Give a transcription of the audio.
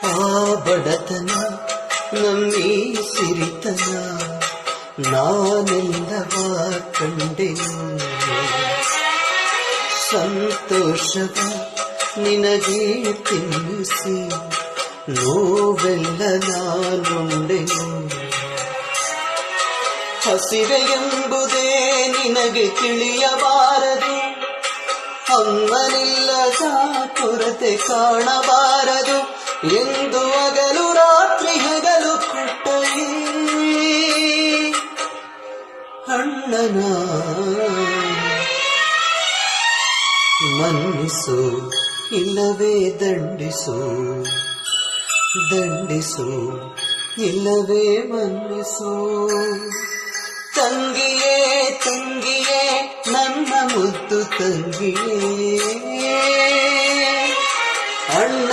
ಆ ಬಡತನ ನಮ್ಮೀ ಸಿರಿತನ ನಾನೆಲ್ಲವ ಕಂಡೆನು. ಸಂತೋಷವ ನಿನಗೆ ತಿನ್ನಿಸಿ ನೋವೆಲ್ಲ ನಾನುಂಡೆನು. ಹಸಿವೆ ಎಂಬುದೇ ನಿನಗೆ ತಿಳಿಯಬಾರದು, ಅಮ್ಮನಿಲ್ಲದ ಕೊರತೆ ಕಾಣಬಾರದು ಎಂದು ಹಗಲು ರಾತ್ರಿ ಹಗಲು ಕೊಟ್ಟೆ ಅಣ್ಣನ. ಮನ್ನಿಸು ಇಲ್ಲವೇ ದಂಡಿಸು, ದಂಡಿಸು ಇಲ್ಲವೇ ಮನ್ನಿಸು. ತಂಗಿಯೇ ತಂಗಿಯೇ ನನ್ನ ಮುದ್ದು ತಂಗಿಯೇ, ಅಣ್ಣ